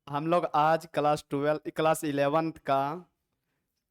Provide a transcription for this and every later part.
हम लोग आज क्लास 11 का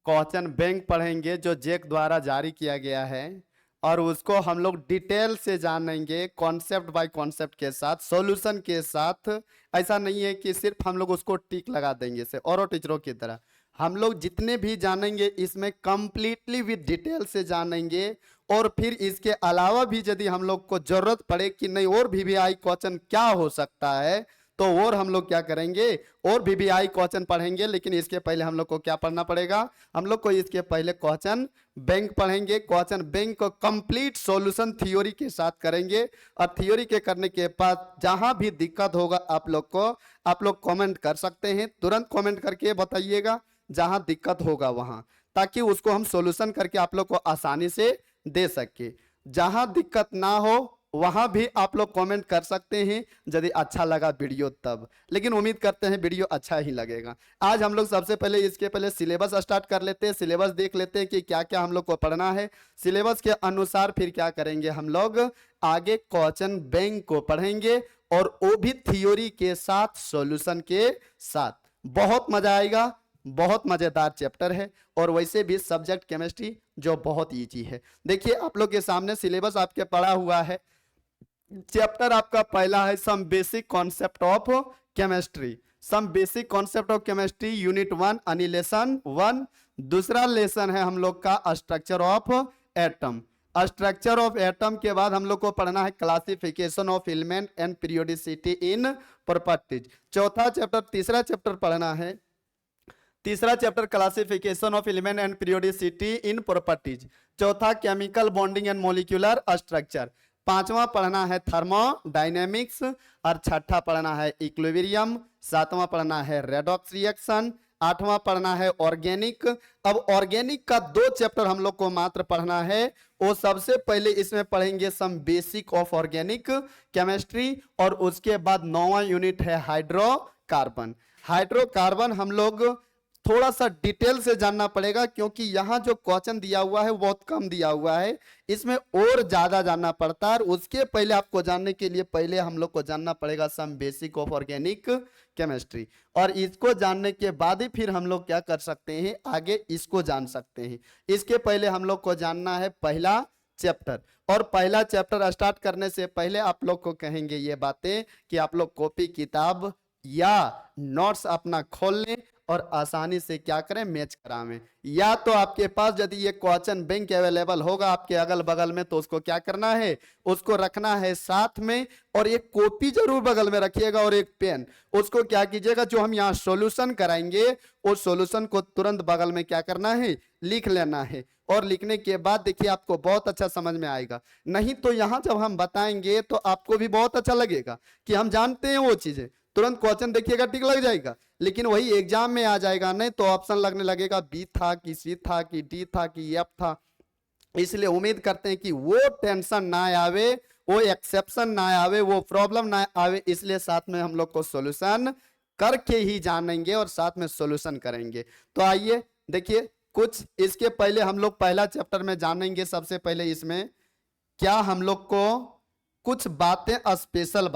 क्वेश्चन बैंक पढ़ेंगे जो जैक द्वारा जारी किया गया है। और उसको हम लोग डिटेल से जानेंगे, कॉन्सेप्ट बाय कॉन्सेप्ट के साथ, सॉल्यूशन के साथ। ऐसा नहीं है कि सिर्फ हम लोग उसको टिक लगा देंगे से और टीचरों की तरह। हम लोग जितने भी जानेंगे इसमें कंप्लीटली विद डिटेल से जानेंगे। और फिर इसके अलावा भी यदि हम लोग को जरूरत पड़े कि नहीं और भी आई क्वेश्चन क्या हो सकता है, तो और हम लोग क्या करेंगे, और वीवीआई क्वेश्चन पढ़ेंगे। लेकिन इसके पहले हम लोग को क्या पढ़ना पड़ेगा, हम लोग को इसके पहले क्वेश्चन बैंक पढ़ेंगे। क्वेश्चन बैंक को कंप्लीट सॉल्यूशन थ्योरी के साथ करेंगे। और थ्योरी के करने के बाद जहां भी दिक्कत होगा आप लोग कमेंट कर सकते हैं, तुरंत कमेंट करके बताइएगा जहां दिक्कत होगा वहां, ताकि उसको हम सॉल्यूशन करके आप लोग को आसानी से दे सके। जहां दिक्कत ना हो वहां भी आप लोग कमेंट कर सकते हैं यदि अच्छा लगा वीडियो तब। लेकिन उम्मीद करते हैं वीडियो अच्छा ही लगेगा। आज हम लोग सबसे पहले इसके पहले सिलेबस स्टार्ट कर लेते हैं, सिलेबस देख लेते हैं कि क्या क्या हम लोग को पढ़ना है। सिलेबस के अनुसार फिर क्या करेंगे, हम लोग आगे क्वेश्चन बैंक को पढ़ेंगे और वो भी थ्योरी के साथ, सॉल्यूशन के साथ। बहुत मजा आएगा, बहुत मजेदार चैप्टर है। और वैसे भी सब्जेक्ट केमिस्ट्री जो बहुत इजी है। देखिए आप लोग के सामने सिलेबस आपके पढ़ा हुआ है। चैप्टर आपका पहला है some basic concept of chemistry. Some basic concept of chemistry unit 1 lesson 1। दूसरा लेसन है हम लोग का structure of atom. Structure of atom के बाद हम लोग को पढ़ना है classification of element and periodicity in properties. चौथा चैप्टर, तीसरा चैप्टर पढ़ना है, तीसरा chapter classification of element and periodicity in properties. चौथा chemical bonding and molecular structure. पांचवा पढ़ना है थर्मोडायनेमिक्स। और छठा पढ़ना है इक्विलिब्रियम। सातवां पढ़ना है रेडॉक्स रिएक्शन। आठवां पढ़ना है ऑर्गेनिक। अब ऑर्गेनिक का 2 चैप्टर हम लोग को मात्र पढ़ना है। वो सबसे पहले इसमें पढ़ेंगे some basic of organic chemistry. और उसके बाद 9वां यूनिट है हाइड्रोकार्बन। हाइड्रोकार्बन हम लोग थोड़ा सा डिटेल से जानना पड़ेगा, क्योंकि यहाँ जो क्वेश्चन दिया हुआ है वो बहुत कम दिया हुआ है, इसमें और ज्यादा जानना पड़ता है। उसके पहले आपको जानने के लिए पहले हम लोग को जानना पड़ेगा some basic of organic chemistry. और इसको जानने के बाद ही फिर हम लोग क्या कर सकते हैं, आगे इसको जान सकते हैं। इसके पहले हम लोग को जानना है पहला चैप्टर। और पहला चैप्टर स्टार्ट करने से पहले आप लोग को कहेंगे ये बातें कि आप लोग कॉपी किताब या नोट्स अपना खोल लें और आसानी से क्या करें, मैच करावें। या तो आपके पास यदि ये क्वेश्चन बैंक अवेलेबल होगा आपके अगल बगल में, तो उसको क्या करना है, उसको रखना है साथ में। और एक कॉपी जरूर बगल में रखिएगा और एक पेन। उसको क्या कीजिएगा, जो हम यहाँ सॉल्यूशन कराएंगे उस सॉल्यूशन को तुरंत बगल में क्या करना है, लिख लेना है। और लिखने के बाद देखिए आपको बहुत अच्छा समझ में आएगा। नहीं तो यहाँ जब हम बताएंगे तो आपको भी बहुत अच्छा लगेगा कि हम जानते हैं वो चीजें। तुरंत क्वेश्चन देखिएगा टिक लग जाएगा, लेकिन वही एग्जाम में आ जाएगा नहीं तो ऑप्शन लगने लगेगा बी था कि सी था कि डी था कि एफ था। इसलिए उम्मीद करते हैं कि वो टेंशन ना आवे, वो एक्सेप्शन ना आवे, वो प्रॉब्लम ना आवे। इसलिए साथ में हम लोग को सॉल्यूशन करके ही जानेंगे और साथ में सॉल्यूशन करेंगे। तो आइए देखिए कुछ इसके पहले हम लोग पहला चैप्टर में जानेंगे। सबसे पहले इसमें क्या हम लोग को कुछ बातें, स्पेशल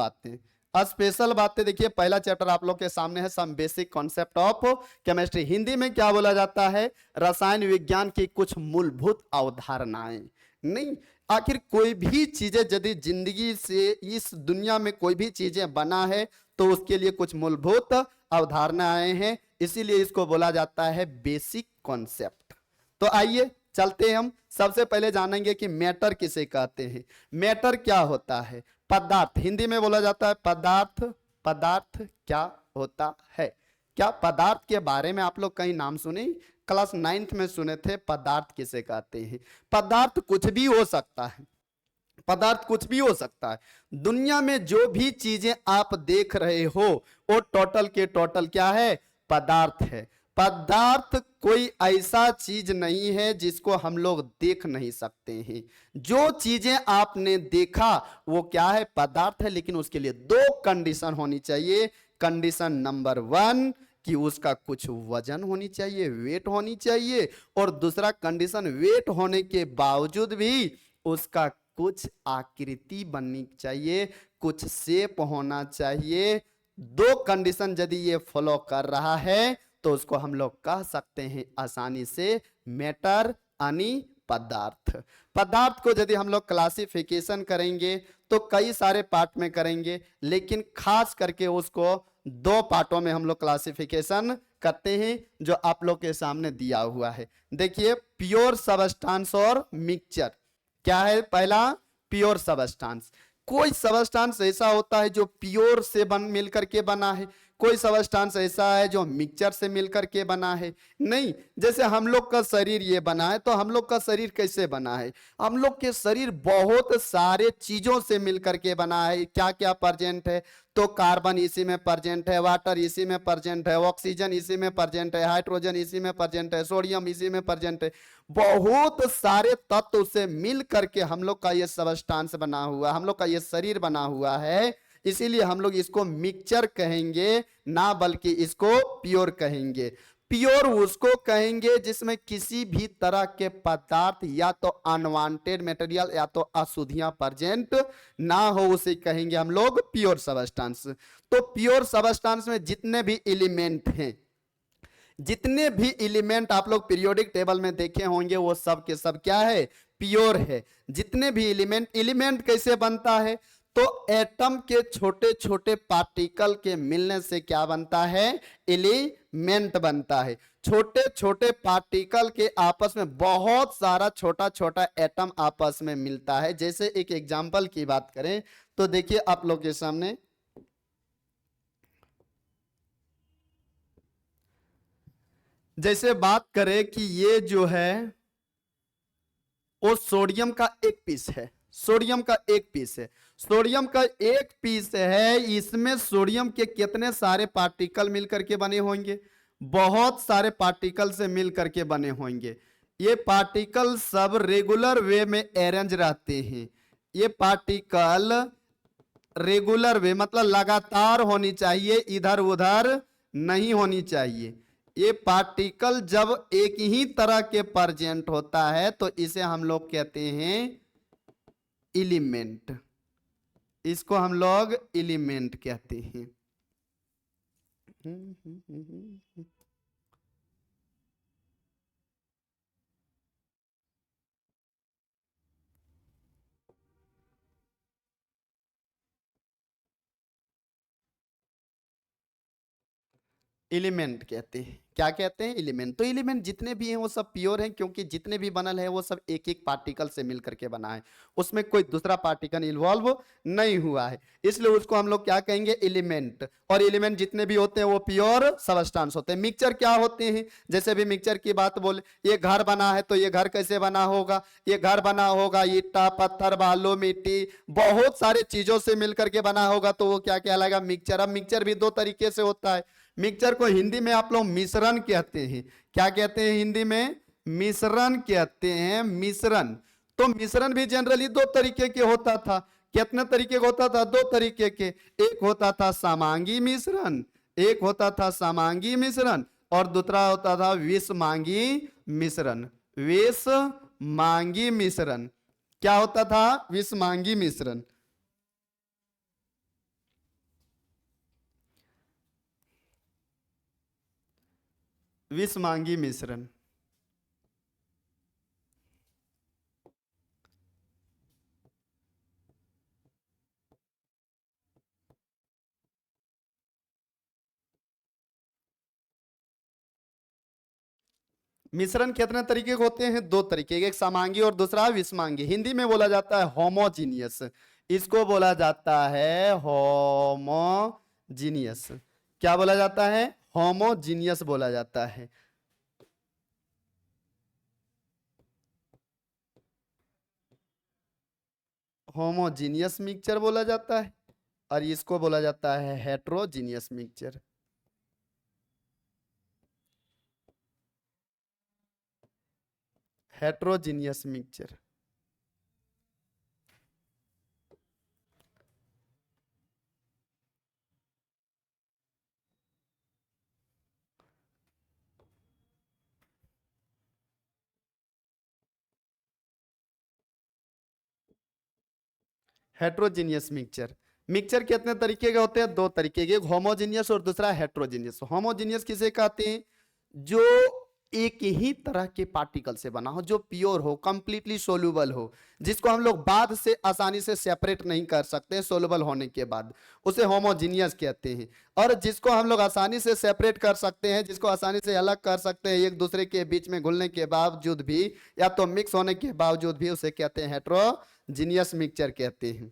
बातें देखिए। पहला चैप्टर आप लोग के सामने है some basic concept of chemistry. Hindi में क्या बोला जाता है, रसायन विज्ञान की कुछ मूलभूत अवधारणाएं। नहीं, आखिर कोई भी चीजें यदि जिंदगी से इस दुनिया में कोई भी चीजें बना है तो उसके लिए कुछ मूलभूत अवधारणाएं हैं, इसीलिए इसको बोला जाता है बेसिक कॉन्सेप्ट। तो आइए चलते हैं, हम सबसे पहले जानेंगे कि मैटर किसे कहते हैं। मैटर क्या होता है, पदार्थ हिंदी में बोला जाता है पदार्थ। पदार्थ क्या होता है, क्या पदार्थ के बारे में आप लोग कहीं नाम सुने, क्लास 9th में सुने थे पदार्थ किसे कहते हैं। पदार्थ कुछ भी हो सकता है, पदार्थ कुछ भी हो सकता है। दुनिया में जो भी चीजें आप देख रहे हो वो टोटल के टोटल क्या है, पदार्थ है। पदार्थ कोई ऐसा चीज नहीं है जिसको हम लोग देख नहीं सकते हैं। जो चीजें आपने देखा वो क्या है, पदार्थ है। लेकिन उसके लिए 2 कंडीशन होनी चाहिए। कंडीशन नंबर 1 कि उसका कुछ वजन होनी चाहिए, वेट होनी चाहिए। और दूसरा कंडीशन, वेट होने के बावजूद भी उसका कुछ आकृति बननी चाहिए, कुछ शेप होना चाहिए, दो कंडीशन यदि ये फॉलो कर रहा है तो उसको हम लोग कह सकते हैं आसानी से मैटर यानी पदार्थ। पदार्थ को यदि हम लोग क्लासिफिकेशन करेंगे तो कई सारे पार्ट में करेंगे, लेकिन खास करके उसको दो पार्टों में हम लोग क्लासिफिकेशन करते हैं जो आप लोग के सामने दिया हुआ है। देखिए, प्योर सबस्टांस और मिक्सचर। क्या है? पहला, प्योर सबस्टांस। कोई सबस्टांस ऐसा होता है जो प्योर से बन मिल करके बना है, कोई सबस्टांस ऐसा है जो मिक्सचर से मिल करके बना है। नहीं, जैसे हम लोग का शरीर ये बना है, तो हम लोग का शरीर कैसे बना है? हम लोग के शरीर बहुत सारे चीजों से मिल करके बना है। क्या क्या प्रेजेंट है? तो कार्बन इसी में प्रेजेंट है, वाटर इसी में प्रेजेंट है, ऑक्सीजन इसी में प्रेजेंट है, हाइड्रोजन इसी में प्रेजेंट है, सोडियम इसी में प्रेजेंट है। बहुत सारे तत्व से मिल करके हम लोग का ये सबस्टांस बना हुआ, हम लोग का ये शरीर बना हुआ है। इसीलिए हम लोग इसको मिक्सचर कहेंगे ना, बल्कि इसको प्योर कहेंगे। प्योर उसको कहेंगे जिसमें किसी भी तरह के पदार्थ या तो अनवांटेड मटेरियल या तो अशुद्धियां प्रेजेंट ना हो, उसे कहेंगे हम लोग प्योर सबस्टांस। तो प्योर सबस्टांस में जितने भी एलिमेंट हैं, जितने भी एलिमेंट आप लोग पीरियोडिक टेबल में देखे होंगे, वो सब के सब क्या है? प्योर है। जितने भी एलिमेंट, एलिमेंट कैसे बनता है? तो एटम के छोटे छोटे पार्टिकल के मिलने से क्या बनता है? एलिमेंट बनता है। छोटे छोटे पार्टिकल के आपस में बहुत सारा छोटा छोटा एटम आपस में मिलता है। जैसे एक एग्जांपल की बात करें तो देखिए आप लोग के सामने, जैसे बात करें कि ये जो है वो सोडियम का एक पीस है, सोडियम का एक पीस है, सोडियम का एक पीस है। इसमें सोडियम के कितने सारे पार्टिकल मिलकर के बने होंगे? बहुत सारे पार्टिकल से मिलकर के बने होंगे। ये पार्टिकल सब रेगुलर वे में अरेंज रहते हैं। ये पार्टिकल रेगुलर वे मतलब लगातार होनी चाहिए, इधर उधर नहीं होनी चाहिए। ये पार्टिकल जब एक ही तरह के प्रेजेंट होता है तो इसे हम लोग कहते हैं एलिमेंट। इसको हम लोग एलिमेंट कहते हैं। एलिमेंट कहते हैं। क्या कहते हैं? एलिमेंट। तो एलिमेंट जितने भी हैं वो सब प्योर हैं, क्योंकि जितने भी बनल है वो सब एक एक पार्टिकल से मिलकर के बना है, उसमें कोई दूसरा पार्टिकल इन्वॉल्व नहीं हुआ है। इसलिए उसको हम लोग क्या कहेंगे? एलिमेंट। और एलिमेंट जितने भी होते हैं वो प्योर सबस्टांस होते हैं। मिक्सचर क्या होते हैं? जैसे भी मिक्सचर की बात बोले, ये घर बना है तो ये घर कैसे बना होगा? ये घर बना होगा ईटा पत्थर बालू मिट्टी बहुत सारे चीजों से मिलकर के बना होगा, तो वो क्या कहलाएगा? मिक्सचर। अब मिक्सचर भी दो तरीके से होता है। मिक्सचर को हिंदी में आप लोग मिश्रण कहते हैं। क्या कहते हैं हिंदी में? मिश्रण कहते हैं, मिश्रण। तो मिश्रण भी जनरली दो तरीके के होता था। कितने तरीके का होता था? दो तरीके के। एक होता था समांगी मिश्रण, एक होता था समांगी मिश्रण, और दूसरा होता था विषमांगी मिश्रण। विषमांगी मिश्रण। क्या होता था? विषमांगी मिश्रण। विषमांगी मिश्रण। मिश्रण कितने तरीके के होते हैं? दो तरीके के, एक समांगी और दूसरा विषमांगी। हिंदी में बोला जाता है होमोजीनियस। इसको बोला जाता है होमोजीनियस। क्या बोला जाता है? होमोजीनियस बोला जाता है। होमोजीनियस मिक्सचर बोला जाता है, और इसको बोला जाता है heterogeneous mixture. Heterogeneous mixture. Heterogeneous mixture. Mixture कितने तरीके के होते हैं? दो तरीके के, एक होमोजीनियस और दूसरा हेट्रोजीनियस। होमोजीनियस किसे कहते हैं? जो एक ही तरह के पार्टिकल से बना हो, जो प्योर हो, कंप्लीटली सोल्यूबल हो, जिसको हम लोग बाद से आसानी से सेपरेट नहीं कर सकते सोल्यूबल होने के बाद, उसे होमोजीनियस कहते हैं। और जिसको हम लोग आसानी से सेपरेट कर सकते हैं, जिसको आसानी से अलग कर सकते हैं एक दूसरे के बीच में घुलने के बावजूद भी, या तो मिक्स होने के बावजूद भी, उसे कहते हैं हेट्रोजीनियस मिक्सचर कहते हैं।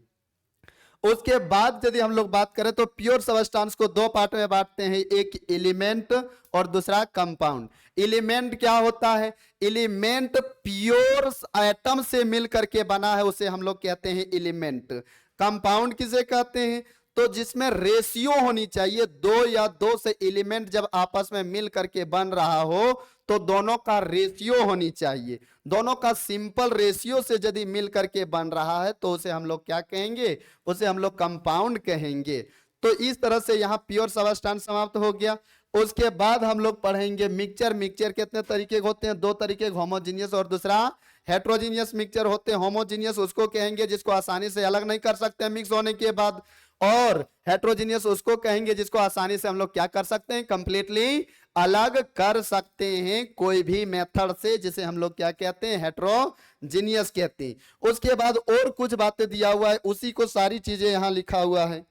उसके बाद यदि हम लोग बात करें तो प्योर सबस्टांस को दो पार्ट में बांटते हैं, एक एलिमेंट और दूसरा कंपाउंड। एलिमेंट क्या होता है? एलिमेंट प्योर एटम से मिल करके बना है, उसे हम लोग कहते हैं एलिमेंट। कंपाउंड किसे कहते हैं? तो जिसमें रेशियो होनी चाहिए, दो या दो से एलिमेंट जब आपस में मिल करके बन रहा हो तो दोनों का रेशियो होनी चाहिए, दोनों का सिंपल रेशियो से यदि मिल करके बन रहा है तो उसे हम लोग क्या कहेंगे? उसे हम लोग कंपाउंड कहेंगे। तो इस तरह से यहाँ प्योर सबस्टेंस समाप्त हो गया। उसके बाद हम लोग पढ़ेंगे मिक्सचर। मिक्सचर कितने तरीके के होते हैं? दो तरीके, होमोजीनियस और दूसरा हेट्रोजीनियस मिक्सचर होते हैं। होमोजीनियस उसको कहेंगे जिसको आसानी से अलग नहीं कर सकते मिक्स होने के बाद, और हेट्रोजीनियस उसको कहेंगे जिसको आसानी से हम लोग क्या कर सकते हैं? कंप्लीटली अलग कर सकते हैं कोई भी मेथड से, जिसे हम लोग क्या कहते हैं? हेट्रोजीनियस कहते हैं। उसके बाद और कुछ बातें दिया हुआ है, उसी को सारी चीजें यहां लिखा हुआ है।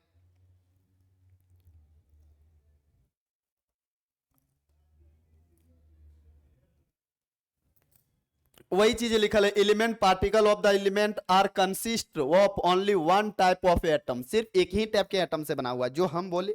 वही चीजें लिखल है, element particle of the element are consist of only one type of atom. सिर्फ एक ही टाइप के एटम से बना हुआ है, जो हम बोले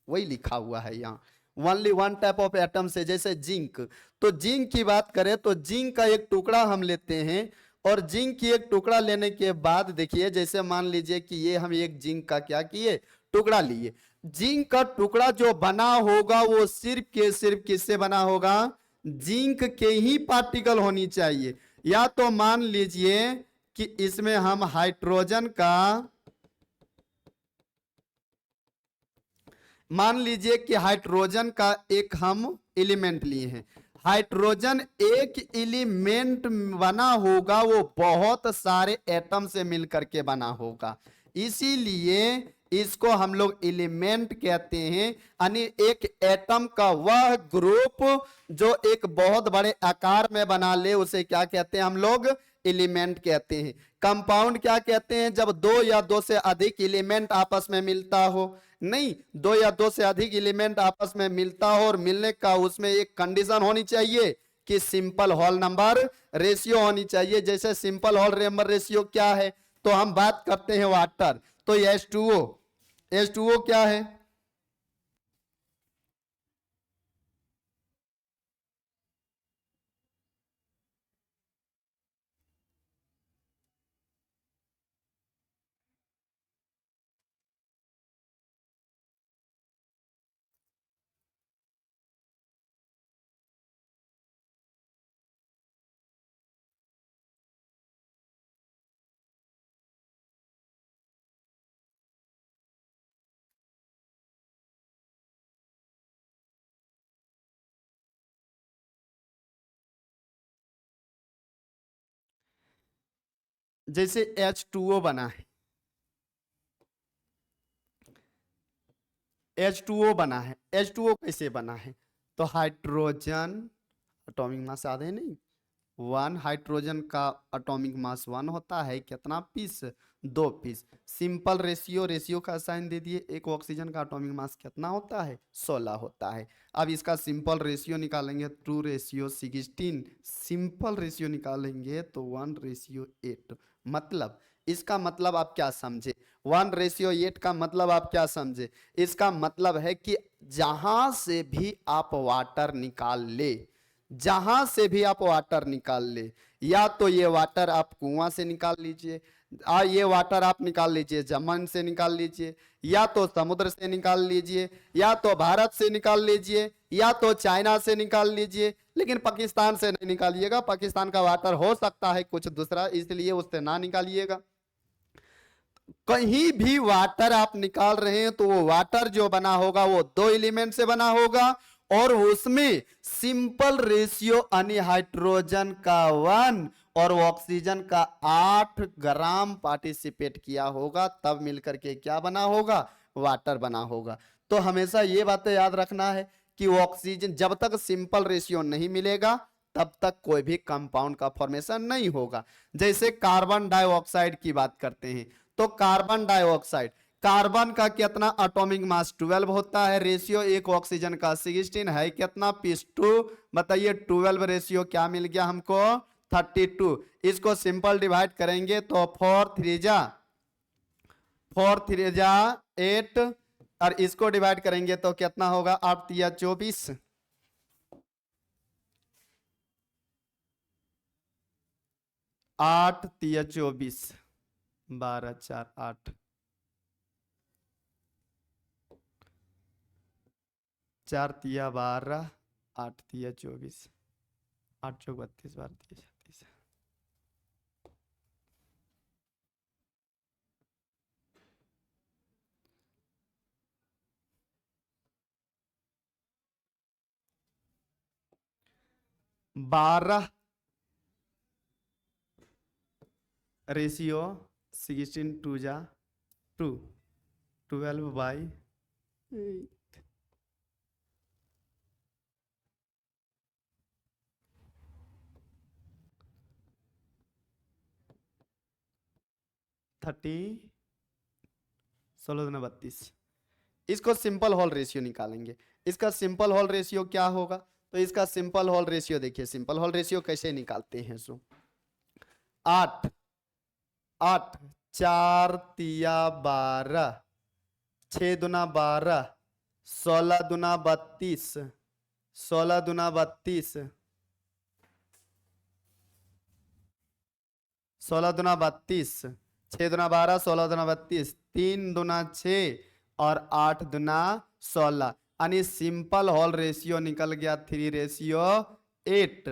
वही लिखा हुआ है यहाँ, only one type of atom से। जैसे जिंक, तो जिंक की बात करें तो जिंक का एक टुकड़ा हम लेते हैं, और जिंक की एक टुकड़ा लेने के बाद देखिए, जैसे मान लीजिए कि ये हम एक जिंक का क्या किए? टुकड़ा लिए। जिंक का टुकड़ा जो बना होगा वो सिर्फ के सिर्फ किससे बना होगा? जिंक के ही पार्टिकल होनी चाहिए। या तो मान लीजिए कि इसमें हम हाइड्रोजन का, मान लीजिए कि हाइड्रोजन का एक हम एलिमेंट लिए हैं। हाइड्रोजन एक एलिमेंट बना होगा, वो बहुत सारे एटम से मिलकर के बना होगा, इसीलिए इसको हम लोग एलिमेंट कहते हैं। यानी एक एटम का वह ग्रुप जो एक बहुत बड़े आकार में बना ले, उसे क्या कहते हैं हम लोग? एलिमेंट कहते हैं। कंपाउंड क्या कहते हैं? जब दो या दो से अधिक एलिमेंट आपस में मिलता हो। नहीं, दो या दो से अधिक एलिमेंट आपस में मिलता हो, और मिलने का उसमें एक कंडीशन होनी चाहिए कि सिंपल होल नंबर रेशियो होनी चाहिए। जैसे सिंपल होल नंबर रेशियो क्या है? तो हम बात करते हैं वाटर, तो H2O, H2O क्या है? जैसे H2O बना है, H2O बना है। H2O कैसे बना है? तो हाइड्रोजन एटॉमिक मास याद है नहीं? वन, हाइड्रोजन का एटॉमिक मास वन होता है, कितना पीस? दो पीस। सिंपल रेशियो, रेशियो का साइन दे दिए। एक ऑक्सीजन का एटॉमिक मास कितना होता है? 16 होता है। अब इसका सिंपल रेशियो निकालेंगे, 2:16। सिंपल रेशियो निकालेंगे तो 1:8। मतलब इसका मतलब आप क्या समझे? 1:8 का मतलब आप क्या समझे? इसका मतलब है कि जहां से भी आप वाटर निकाल ले, जहां से भी आप वाटर निकाल ले, या तो ये वाटर आप कुआं से निकाल लीजिए, ये वाटर आप निकाल लीजिए जमन से निकाल लीजिए, या तो समुद्र से निकाल लीजिए, या तो भारत से निकाल लीजिए, या तो चाइना से निकाल लीजिए, लेकिन पाकिस्तान से नहीं निकालिएगा। पाकिस्तान का वाटर हो सकता है कुछ दूसरा, इसलिए उससे ना निकालिएगा। कहीं भी वाटर आप निकाल रहे हैं तो वो वाटर जो बना होगा वो दो एलिमेंट से बना होगा, और उसमें सिंपल रेशियो यानी हाइड्रोजन का 1 और ऑक्सीजन का 8 ग्राम पार्टिसिपेट किया होगा, तब मिलकर के क्या बना होगा, वाटर बना होगा। तो हमेशा ये बातें याद रखना है कि ऑक्सीजन जब तक सिंपल रेशियो नहीं मिलेगा तब तक कोई भी कंपाउंड का फॉर्मेशन नहीं होगा। जैसे कार्बन डाइऑक्साइड की बात करते हैं, तो कार्बन डाइऑक्साइड, कार्बन का कितना एटॉमिक मास 12 होता है, रेशियो एक ऑक्सीजन का 16 है, कितना पीस 2, बताइए 12 रेशियो क्या मिल गया हमको, 32। इसको सिंपल डिवाइड करेंगे तो 4 3 जा 8, और इसको डिवाइड करेंगे तो कितना होगा, 8 3 24, 8 3 24, 12 4 8, 4 3 12, 8 3 24, 8 चौक 32, 12 3 36। बारह रेशियो 16 2 जा 2, 12/8, 30, 16 दूना 32। इसको सिंपल होल रेशियो निकालेंगे। इसका सिंपल होल रेशियो क्या होगा, तो इसका सिंपल होल रेशियो देखिए, सिंपल होल रेशियो कैसे निकालते हैं। सो 8 8 4 3 12, 6 दूना 12, 16 दूना 32, 16 दूना 32, 16 दूना 32, 6 दूना 12, 16 दूना 32, 3 दूना 6 और 8 दूना 16, यानी सिंपल होल रेशियो निकल गया 3:8,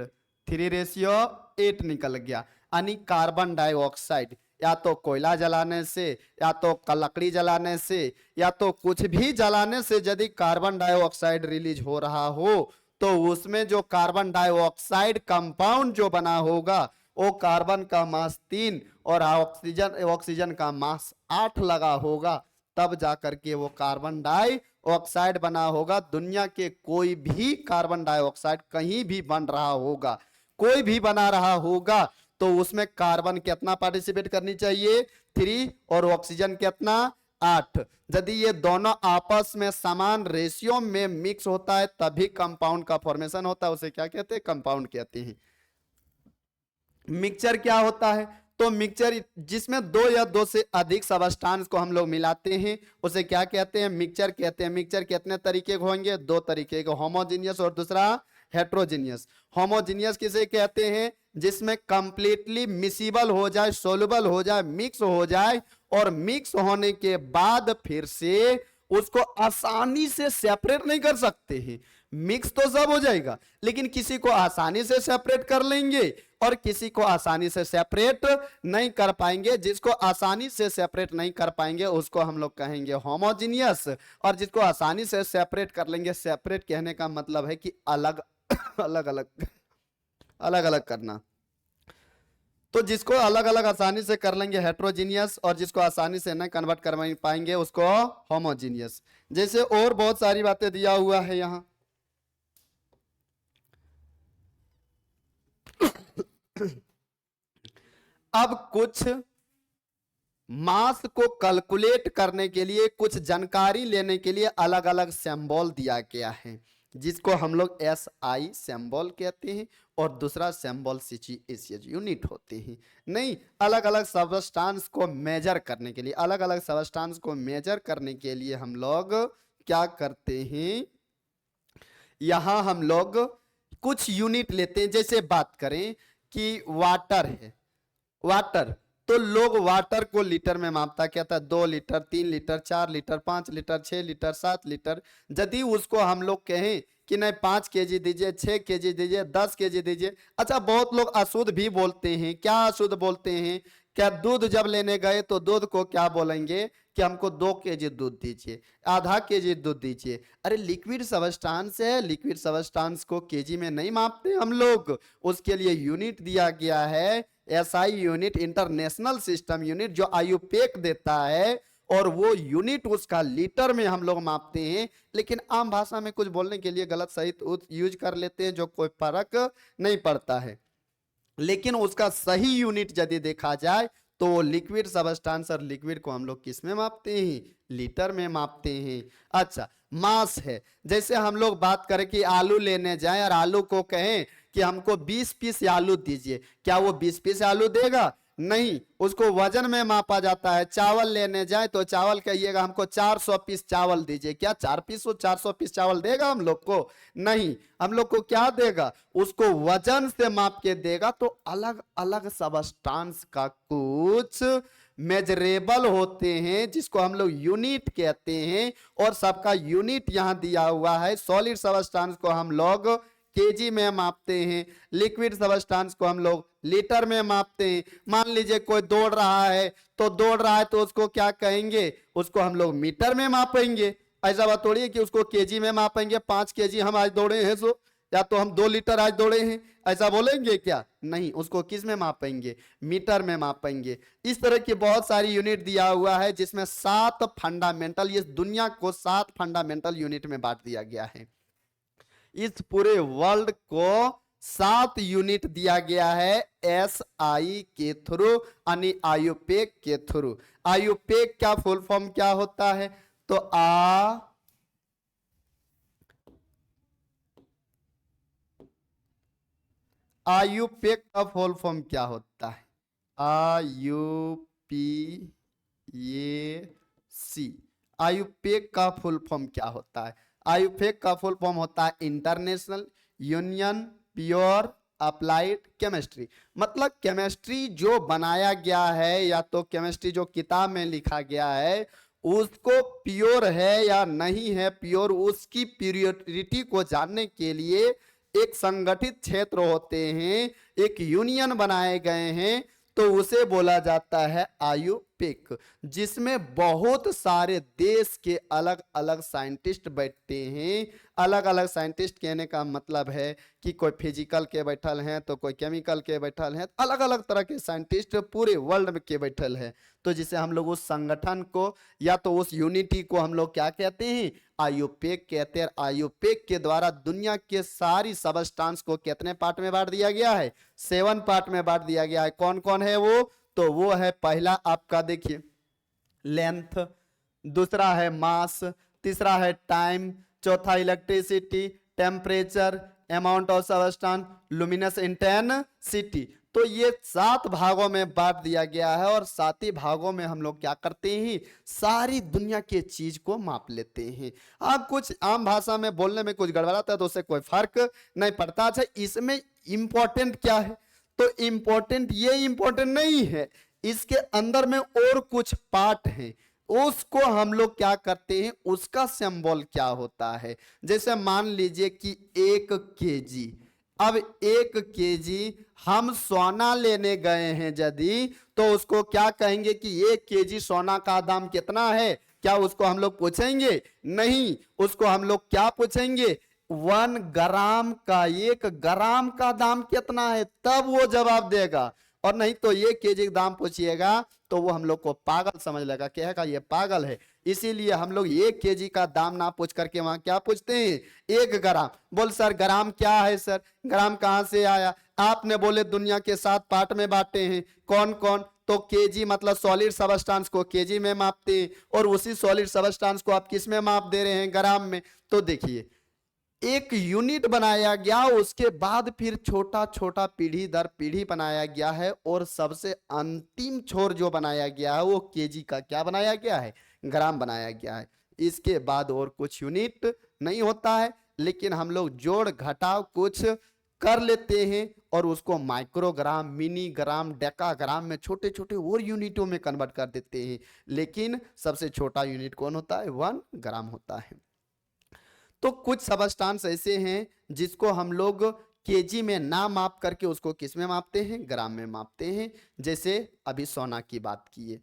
3:8 निकल गया। यानी कार्बन डाइऑक्साइड या तो कोयला जलाने से, या तो लकड़ी जलाने से, या तो कुछ भी जलाने से यदि कार्बन डाइऑक्साइड रिलीज हो रहा हो, तो उसमें जो कार्बन डाइऑक्साइड कंपाउंड जो बना होगा वो कार्बन का मास 3 और ऑक्सीजन का मास 8 लगा होगा, तब जाकर के वो कार्बन डाइऑक्साइड बना होगा। दुनिया के कोई भी कार्बन डाइऑक्साइड कहीं भी बन रहा होगा, कोई भी बना रहा होगा, तो उसमें कार्बन कितना पार्टिसिपेट करनी चाहिए, 3, और ऑक्सीजन कितना, 8। यदि ये दोनों आपस में समान रेशियो में मिक्स होता है तभी कंपाउंड का फॉर्मेशन होता है, उसे क्या कहते हैं, कंपाउंड कहते हैं। मिक्सचर क्या होता है, तो मिक्सचर जिसमें 2 या 2 से अधिक सबस्टांस को हम लोग मिलाते हैं उसे क्या कहते हैं, मिक्सचर कहते हैं। मिक्सचर कितने तरीके के होंगे, 2 तरीके के, होमोजेनियस और दूसरा हेट्रोजीनियस। होमोजीनियस किसे कहते हैं, जिसमें कंप्लीटली मिसिबल हो जाए, सोलुबल हो जाए, मिक्स हो जाए, और मिक्स होने के बाद फिर से उसको आसानी से सेपरेट नहीं कर सकते हैं। मिक्स तो सब हो जाएगा, लेकिन किसी को आसानी से सेपरेट कर लेंगे और किसी को आसानी से सेपरेट नहीं कर पाएंगे। जिसको आसानी से सेपरेट नहीं कर पाएंगे उसको हम लोग कहेंगे होमोजीनियस, और जिसको आसानी से सेपरेट कर लेंगे, सेपरेट कहने का मतलब है कि अलग अलग अलग अलग अलग करना। तो जिसको अलग अलग आसानी से कर लेंगे हेट्रोजीनियस, और जिसको आसानी से न कन्वर्ट कर पाएंगे उसको होमोजीनियस। जैसे और बहुत सारी बातें दिया हुआ है यहाँ। अब कुछ मास को कैलकुलेट करने के लिए, कुछ जानकारी लेने के लिए अलग अलग सिंबल दिया गया है, जिसको हम लोग SI सिंबल कहते हैं, और दूसरा सिंबल CGS यूनिट होते हैं। नहीं, अलग अलग सबस्टांस को मेजर करने के लिए, अलग अलग सबस्टांस को मेजर करने के लिए हम लोग क्या करते हैं, यहां हम लोग कुछ यूनिट लेते हैं। जैसे बात करें कि वाटर है, वाटर, तो लोग वाटर को लीटर में मापता, क्या था, 2 litre, 3 litre, 4 litre, 5 litre, 6 litre, 7 litre. यदि उसको हम लोग कहें कि नहीं 5 kg दीजिए, 6 kg दीजिए, 10 kg दीजिए। अच्छा, बहुत लोग अशुद्ध भी बोलते हैं। क्या अशुद्ध बोलते हैं, क्या दूध जब लेने गए तो दूध को क्या बोलेंगे कि हमको 2 kg दूध दीजिए, आधा केजी दूध दीजिए। अरे लिक्विड सबस्टांस है, लिक्विड सबस्टांस को केजी में नहीं मापते हम लोग, उसके लिए यूनिट दिया गया है, SI unit, international system unit, जो आयुपेक देता है, और वो यूनिट उसका लीटर में हम लोग मापते हैं। लेकिन आम भाषा में कुछ बोलने के लिए गलत सही यूज कर लेते हैं, जो कोई फर्क नहीं पड़ता है। लेकिन उसका सही यूनिट यदि देखा जाए तो वो लिक्विड सबस्टांस, और लिक्विड को हम लोग किस में मापते हैं? लीटर में मापते हैं। अच्छा, मास है, जैसे हम लोग बात करें कि आलू लेने जाएं और आलू को कहें कि हमको 20 पीस आलू दीजिए, क्या वो 20 पीस आलू देगा? नहीं, उसको वजन में मापा जाता है। चावल लेने जाए तो चावल कहिएगा हमको 400 पीस चावल दीजिए, क्या 4 पीस वो 400 पीस चावल देगा हम लोग को? नहीं, हम लोग को क्या देगा? उसको वजन से माप के देगा। तो अलग अलग सबस्टांस का कुछ मेजरेबल होते हैं, जिसको हम लोग यूनिट कहते हैं, और सबका यूनिट यहां दिया हुआ है। सॉलिड सबस्टांस को हम लोग केजी में मापते हैं, लिक्विड सबस्टांस को हम लोग लीटर में मापते हैं। मान लीजिए कोई दौड़ रहा है, तो उसको क्या कहेंगे? उसको हम लोग मीटर में मापेंगे। ऐसा बात थोड़ी है कि उसको केजी में मापेंगे। 5 केजी हम आज दौड़े हैं, सो या तो हम 2 लीटर आज दौड़े हैं, ऐसा बोलेंगे क्या? नहीं, उसको किस में मापेंगे? मीटर में मापेंगे। इस तरह की बहुत सारी यूनिट दिया हुआ है, जिसमें 7 फंडामेंटल, ये दुनिया को 7 फंडामेंटल यूनिट में बांट दिया गया है। इस पूरे वर्ल्ड को 7 यूनिट दिया गया है एसआई के थ्रू, यानी आयुपेक के थ्रू। आयुपेक का फुल फॉर्म क्या होता है? तो आयुपेक का फुल फॉर्म क्या होता है? आयुपीएसी। आयुपेक का फुल फॉर्म क्या होता है? आयुपेक का फुल फॉर्म होता है international union pure applied chemistry. मतलब केमिस्ट्री जो बनाया गया है, या तो केमिस्ट्री जो किताब में लिखा गया है, उसको प्योर है या नहीं है प्योर, उसकी प्योरिटी को जानने के लिए एक संगठित क्षेत्र होते हैं, एक यूनियन बनाए गए हैं, तो उसे बोला जाता है आयुपेक, जिसमें बहुत सारे देश के अलग अलग साइंटिस्ट बैठते हैं। अलग अलग साइंटिस्ट कहने का मतलब है कि कोई फिजिकल के बैठल हैं, तो कोई केमिकल के बैठल हैं, अलग अलग तरह के साइंटिस्ट पूरे वर्ल्ड में के बैठल हैं। तो जिसे हम लोग उस संगठन को, या तो उस यूनिटी को हम लोग क्या कहते हैं? आयुपेक कहते हैं। आयुपेक के द्वारा दुनिया के सारी सबस्टांस को कितने पार्ट में बांट दिया गया है? 7 पार्ट में बांट दिया गया है। कौन कौन है वो? तो वो है, पहला आपका देखिए लेंथ, दूसरा है मास, तीसरा है टाइम, चौथा electricity, temperature, amount of substance, luminous intensity. तो ये 7 भागों में बांट दिया गया है, और 7 ही भागों में हम लोग क्या करते हैं? सारी दुनिया के चीज को माप लेते हैं। आप कुछ आम भाषा में बोलने में कुछ गड़बड़ाता है तो उससे कोई फर्क नहीं पड़ता। अच्छा, इसमें इंपॉर्टेंट क्या है? तो इंपॉर्टेंट ये इंपॉर्टेंट नहीं है, इसके अंदर में और कुछ पार्ट हैं, उसको हम लोग क्या करते हैं? उसका सिंबल क्या होता है? जैसे मान लीजिए कि 1 केजी, अब 1 केजी हम सोना लेने गए हैं यदि, तो उसको क्या कहेंगे कि 1 केजी सोना का दाम कितना है? क्या उसको हम लोग पूछेंगे? नहीं, उसको हम लोग क्या पूछेंगे? 1 ग्राम का, 1 ग्राम का दाम कितना है, तब वो जवाब देगा। और नहीं तो 1 केजी दाम पूछिएगा तो वो हम लोग को पागल समझ लेगा, कहेगा ये पागल है। इसीलिए हम लोग 1 केजी का दाम ना पूछ करके वहां क्या पूछते हैं? 1 ग्राम। बोल सर ग्राम क्या है? सर ग्राम कहां से आया? आपने बोले दुनिया के 7 पार्ट में बांटे हैं। कौन कौन? तो केजी मतलब सॉलिड सबस्टांस को केजी में मापते हैं, और उसी सॉलिड सबस्टांस को आप किस में माप दे रहे हैं? ग्राम में। तो देखिए, एक यूनिट बनाया गया, उसके बाद फिर छोटा छोटा पीढ़ी दर पीढ़ी बनाया गया है, और सबसे अंतिम छोर जो बनाया गया है वो केजी का क्या बनाया गया है? ग्राम बनाया गया है। इसके बाद और कुछ यूनिट नहीं होता है, लेकिन हम लोग जोड़ घटाव कुछ कर लेते हैं, और उसको माइक्रोग्राम, मिनी ग्राम, डेकाग्राम में छोटे छोटे और यूनिटों में कन्वर्ट कर देते हैं। लेकिन सबसे छोटा यूनिट कौन होता है? 1 ग्राम होता है। तो कुछ सबस्टांस ऐसे हैं जिसको हम लोग केजी में ना माप करके उसको किस में मापते हैं? ग्राम में मापते हैं। जैसे अभी सोना की बात की है,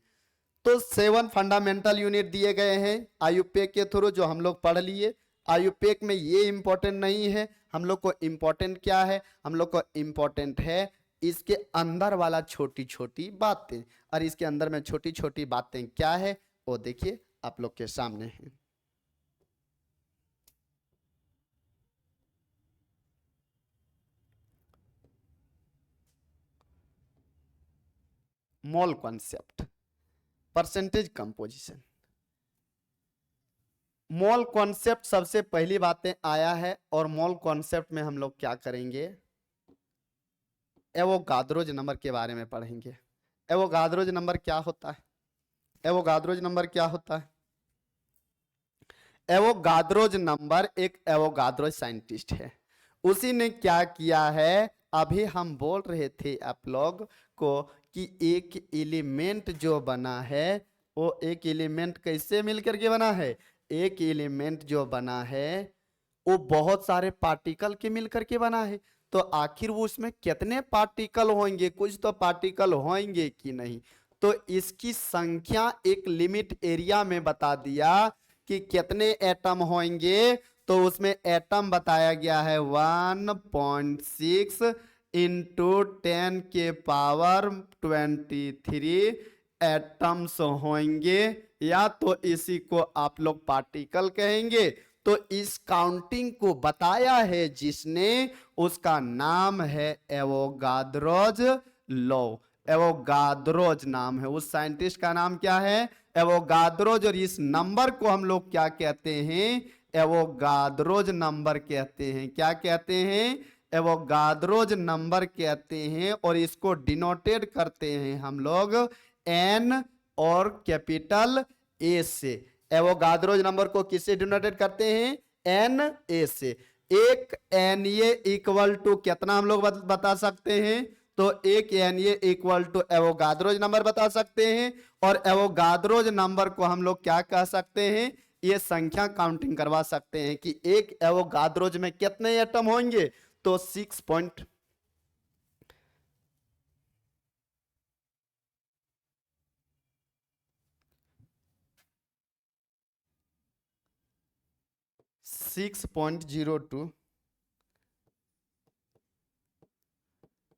तो 7 फंडामेंटल यूनिट दिए गए हैं आयुपेक के थ्रू, जो हम लोग पढ़ लिए। आयुपेक में ये इंपॉर्टेंट नहीं है, हम लोग को इंपॉर्टेंट क्या है, हम लोग को इंपॉर्टेंट है इसके अंदर वाला छोटी छोटी बातें। और इसके अंदर में छोटी छोटी बातें क्या है वो देखिए आप लोग के सामने है। Mole concept, percentage composition. Mole concept सबसे पहली बातें आया है, और मोल कॉन्सेप्ट में हम लोग क्या करेंगे, एवोगाद्रोज नंबर के बारे में पढ़ेंगे। एवोगाद्रोज नंबर क्या होता है, एवोगाद्रोज नंबर क्या होता है। एवोगाद्रोज नंबर एक एवोगाद्रोज साइंटिस्ट है, उसी ने क्या किया है, अभी हम बोल रहे थे आप लोग को कि एक एलिमेंट जो बना है वो एक एलिमेंट कैसे मिलकर के बना है, एक एलिमेंट जो बना है वो बहुत सारे पार्टिकल के मिलकर के बना है। तो आखिर वो उसमें कितने पार्टिकल होंगे, कुछ तो पार्टिकल होंगे कि नहीं। तो इसकी संख्या एक लिमिट एरिया में बता दिया कि कितने एटम होंगे। तो उसमें एटम बताया गया है 1.6 इंटू 10 के पावर 23 एटम्स होंगे, या तो इसी को आप लोग पार्टिकल कहेंगे। तो इस काउंटिंग को बताया है जिसने, उसका नाम है एवोगाद्रोज लॉ। एवोगाद्रोज नाम है उस साइंटिस्ट का, नाम क्या है, एवोगाद्रोज। और इस नंबर को हम लोग क्या कहते हैं, एवोगाद्रोज नंबर कहते हैं। क्या कहते हैं, एवोगाद्रोज नंबर कहते हैं। और इसको डिनोटेड करते हैं हम लोग एन और कैपिटल ए से। एवोगाद्रोज नंबर को किससे डिनोटेड करते हैं, एन ए से। एक एन ए इक्वल टू कितना हम लोग बता सकते हैं, तो एक n A equal to Avogadro's number बता सकते हैं। और एवोगाद्रोज नंबर को हम लोग क्या कह सकते हैं, ये संख्या काउंटिंग करवा सकते हैं कि एक एवोगाद्रोज में कितने एटम होंगे। तो 6.6 6.02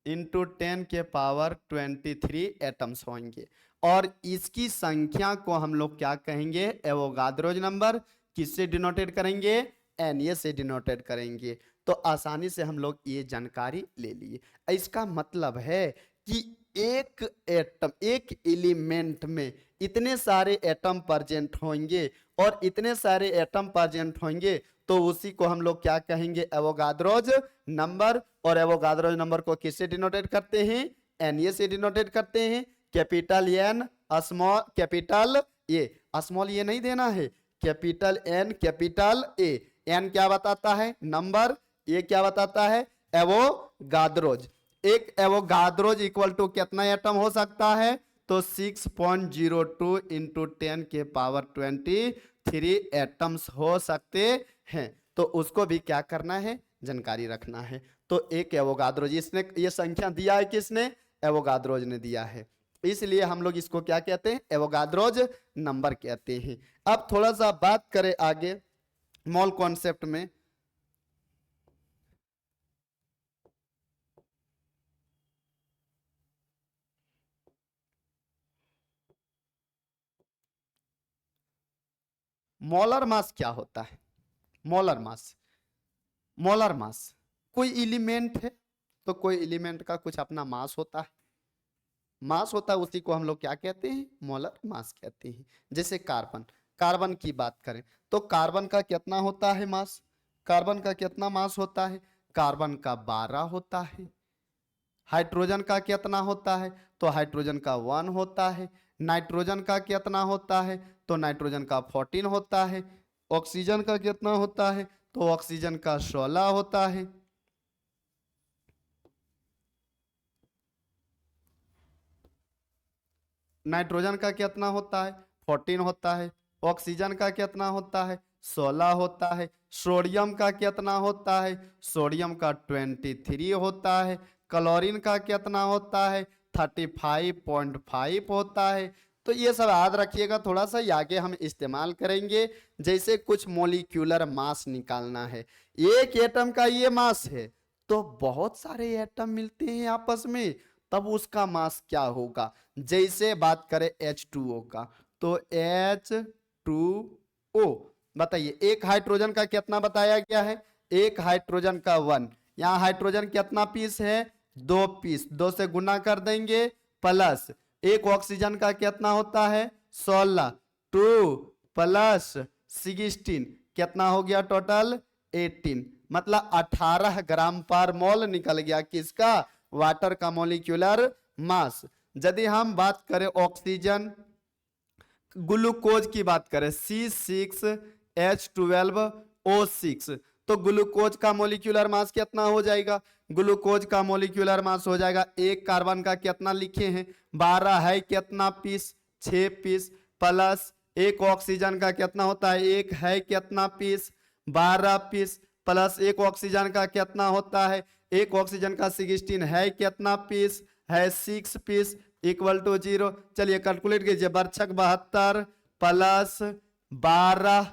इंटू 10 के पावर 23 एटम्स होंगे। और इसकी संख्या को हम लोग क्या कहेंगे, एवोगाद्रोज नंबर। किससे डिनोटेड करेंगे, एन ए से डिनोटेड करेंगे। तो आसानी से हम लोग ये जानकारी ले लिए। इसका मतलब है कि एक एटम, एक एलिमेंट में इतने एटम एटम प्रेजेंट होंगे, और इतने सारे एटम प्रेजेंट होंगे तो उसी को हम लोग क्या कहेंगे, एवोगाद्रोज नंबर। और एवोगाद्रोज नंबर को किससे डिनोटेड करते हैं, एन ए से डिनोटेड करते हैं। Capital N, small capital A, small A नहीं देना है, capital N capital A. N क्या बताता है, नंबर, ये क्या बताता है, एवोगाद्रोज। एक एवोगाद्रोज इक्वल टू कितना एटम हो सकता है, तो 6.02 इंटू 10 के पावर 23 एटम्स हो सकते हैं। तो उसको भी क्या करना है, जानकारी रखना है। तो एक एवोगाद्रोज, इसने ये संख्या दिया है किसने, एवोगाद्रोज ने दिया है, इसलिए हम लोग इसको क्या कहते हैं, एवोगाद्रोज नंबर कहते हैं। अब थोड़ा सा बात करें आगे मोल कॉन्सेप्ट में। मोलर मास क्या होता है, मोलर मास, मोलर मास कोई एलिमेंट है तो कोई एलिमेंट का कुछ अपना मास होता है, मास होता है, उसी को हम लोग क्या कहते हैं, मोलर मास कहते हैं। जैसे कार्बन, कार्बन की बात करें तो कार्बन का कितना होता है मास, कार्बन का कितना मास होता है, कार्बन का 12 होता है। हाइड्रोजन का कितना होता है, तो हाइड्रोजन का 1 होता है। नाइट्रोजन का कितना होता है, तो नाइट्रोजन का 14 होता है। ऑक्सीजन का कितना होता है, तो ऑक्सीजन का 16 होता है। नाइट्रोजन का कितना होता है, 14 होता है। ऑक्सीजन का कितना होता है, 16 होता है। सोडियम का कितना होता है, सोडियम का 23 होता है। क्लोरीन का कितना होता है, 35.5 होता है। तो ये सब याद रखिएगा थोड़ा सा, ये आगे हम इस्तेमाल करेंगे। जैसे कुछ मोलिक्यूलर मास निकालना है, एक एटम का ये मास है तो बहुत सारे एटम मिलते हैं आपस में, तब उसका मास क्या होगा। जैसे बात करें H2O का, तो H2O, बताइए एक हाइड्रोजन का कितना बताया गया है, एक हाइड्रोजन का 1, यहाँ हाइड्रोजन कितना पीस है, 2 पीस, 2 से गुना कर देंगे, प्लस एक ऑक्सीजन का कितना होता है 16, 2 प्लस 16 कितना हो गया टोटल 18, मतलब 18 ग्राम पर मोल निकल गया किसका, वाटर का मोलिक्यूलर मास। यदि हम बात करें ऑक्सीजन ग्लूकोज की बात करें C6H12O6, तो ग्लूकोज का मोलिक्यूलर मास कितना हो जाएगा, ग्लूकोज का मोलिक्यूलर मास हो जाएगा, एक कार्बन का कितना लिखे हैं 12 है, कितना पीस 6 पीस, प्लस एक ऑक्सीजन का कितना होता है, एक है कितना पीस 12 पीस, प्लस एक ऑक्सीजन का कितना होता है, एक ऑक्सीजन का 16 है कितना पीस है 6 पीस, इक्वल टू 0। चलिए कैलकुलेट कीजिए, बरछक 72 प्लस 12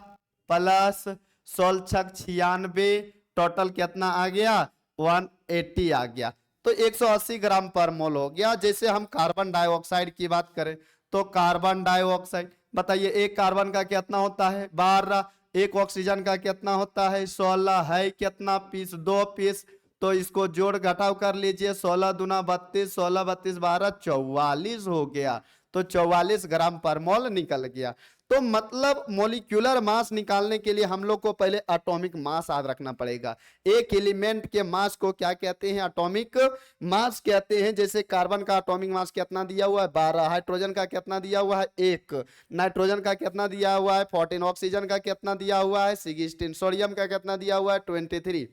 प्लस 16 96, टोटल कितना आ गया 180 आ गया, तो 180 ग्राम पर मोल हो गया। जैसे हम कार्बन डाइऑक्साइड की बात करें, तो कार्बन डाइऑक्साइड बताइए एक कार्बन का कितना होता है 12, एक ऑक्सीजन का कितना होता है 16, है कितना पीस 2 पीस, तो इसको जोड़ घटाव कर लीजिए, 16 दूना 32, 16 32 12 44 हो गया, तो 44 ग्राम पर मोल निकल गया। तो मतलब मोलिक्यूलर मास निकालने के लिए हम लोग को पहले एटॉमिक मास याद रखना पड़ेगा। एक एलिमेंट के मास को क्या कहते हैं, एटॉमिक मास कहते हैं। जैसे कार्बन का एटॉमिक मास कितना दिया हुआ है 12, हाइड्रोजन का कितना दिया हुआ है 1, नाइट्रोजन का कितना दिया हुआ है 14, ऑक्सीजन का कितना दिया हुआ है 16, सोडियम का कितना दिया हुआ है 23,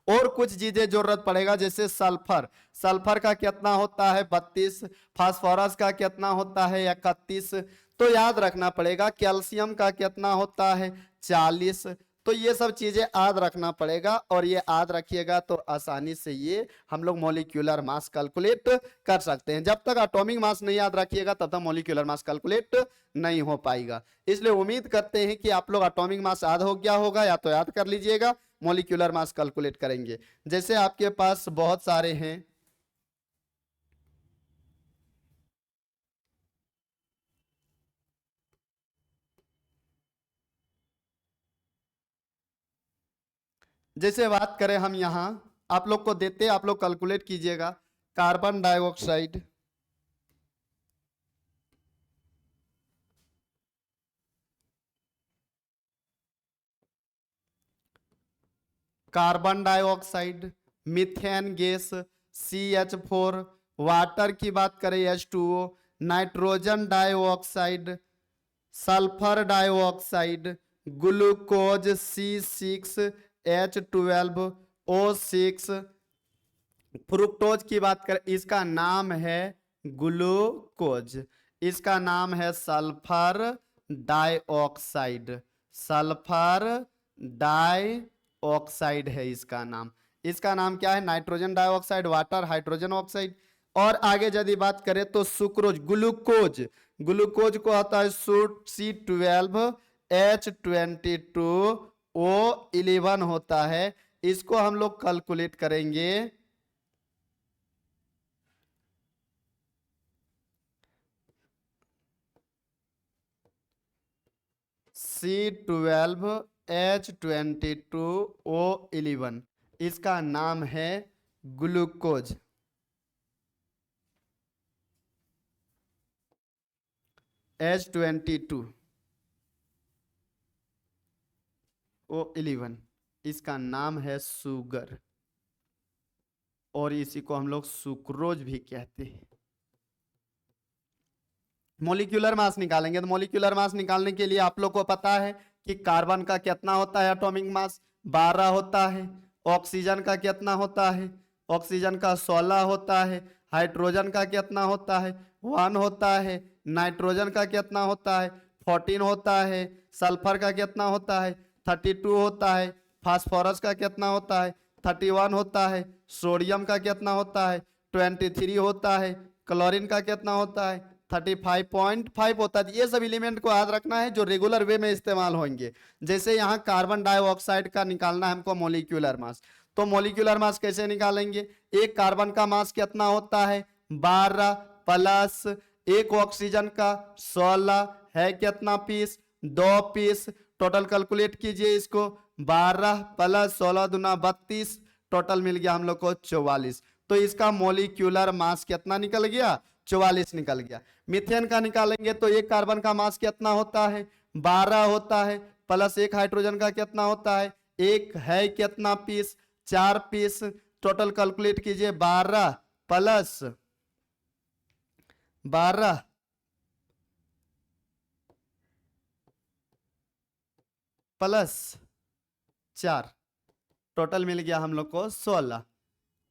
और कुछ चीजें जरूरत पड़ेगा जैसे सल्फर, सल्फर का कितना होता है 32, फास्फोरस का कितना होता है 31, तो याद रखना पड़ेगा। कैल्शियम का कितना होता है 40, तो ये सब चीजें याद रखना पड़ेगा, और ये याद रखिएगा तो आसानी से ये हम लोग मॉलिक्यूलर मास कैलकुलेट कर सकते हैं। जब तक एटॉमिक मास नहीं याद रखिएगा तब तक मॉलिक्यूलर मास कैलकुलेट नहीं हो पाएगा। इसलिए उम्मीद करते हैं कि आप लोग एटॉमिक मास याद हो गया होगा, या तो याद कर लीजिएगा, मॉलिक्यूलर मास कैलकुलेट करेंगे। जैसे आपके पास बहुत सारे हैं, जैसे बात करें हम यहाँ आप लोग को देते, आप लोग कैलकुलेट कीजिएगा, carbon dioxide, carbon dioxide, methane gas CH4, water की बात करें H2O, nitrogen dioxide, sulphur dioxide, glucose C6H12O6, fructose की बात करें इसका नाम है ग्लूकोज, इसका नाम है सल्फर डाइऑक्साइड, सल्फर डाइऑक्साइड है इसका नाम। इसका नाम क्या है, nitrogen dioxide, water, hydrogen oxide. और आगे यदि बात करें तो सुक्रोज, ग्लूकोज, ग्लूकोज को आता है C12H22O11 होता है, इसको हम लोग कैलकुलेट करेंगे C12H22O11, इसका नाम है ग्लूकोज। H22O11, इसका नाम है सुगर, और इसी को हम लोग सुक्रोज भी कहते हैं। मोलिक्यूलर मास निकालेंगे, तो मोलिक्यूलर मास निकालने के लिए आप लोग को पता है कि कार्बन का कितना होता है एटॉमिक मास 12 होता है, ऑक्सीजन का कितना होता है, ऑक्सीजन का 16 होता है, हाइड्रोजन का कितना होता है 1 होता है, नाइट्रोजन का कितना होता है 14 होता है, सल्फर का कितना होता है 32 होता है, फास्फोरस का कितना होता है 31 होता है, सोडियम का कितना होता है 23 होता है, क्लोरीन का कितना होता है 35.5 होता है। ये सब एलिमेंट को याद रखना है जो रेगुलर वे में इस्तेमाल होंगे। जैसे यहाँ कार्बन डाइऑक्साइड का निकालना है हमको मॉलिक्यूलर मास, तो मॉलिक्यूलर मास कैसे निकालेंगे? एक कार्बन का मास कितना होता है? 12 प्लस एक ऑक्सीजन का 16 है कितना पीस? 2 पीस। टोटल कैलकुलेट कीजिए इसको, 12 प्लस 16 दूना 32, टोटल मिल गया हम लोग को 44। तो इसका मॉलिक्यूलर मास कितना निकल गया? 44 निकल गया। मीथेन का निकालेंगे तो एक कार्बन का मास कितना होता है? 12 होता है, प्लस एक हाइड्रोजन का कितना होता है? एक है कितना पीस? 4 पीस। टोटल कैलकुलेट कीजिए, 12 प्लस 12 प्लस 4, टोटल मिल गया हम लोग को 16।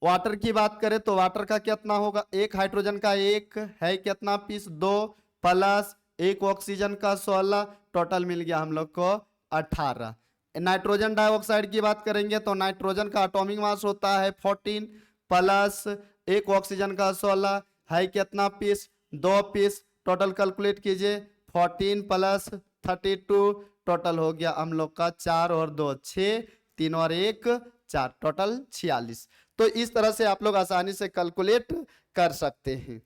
वाटर की बात करें तो वाटर का कितना होगा? एक हाइड्रोजन का एक है कितना पीस? 2 प्लस एक ऑक्सीजन का 16, टोटल मिल गया हम लोग को 18। नाइट्रोजन डाइऑक्साइड की बात करेंगे तो नाइट्रोजन का एटॉमिक मास होता है 14 प्लस एक ऑक्सीजन का 16 है कितना पीस? 2 पीस। टोटल कैलकुलेट कीजिए, 14 प्लस 32, टोटल हो गया हम लोग का 4 और 2 6, 3 और 1 4, टोटल 46। तो इस तरह से आप लोग आसानी से कैलकुलेट कर सकते हैं।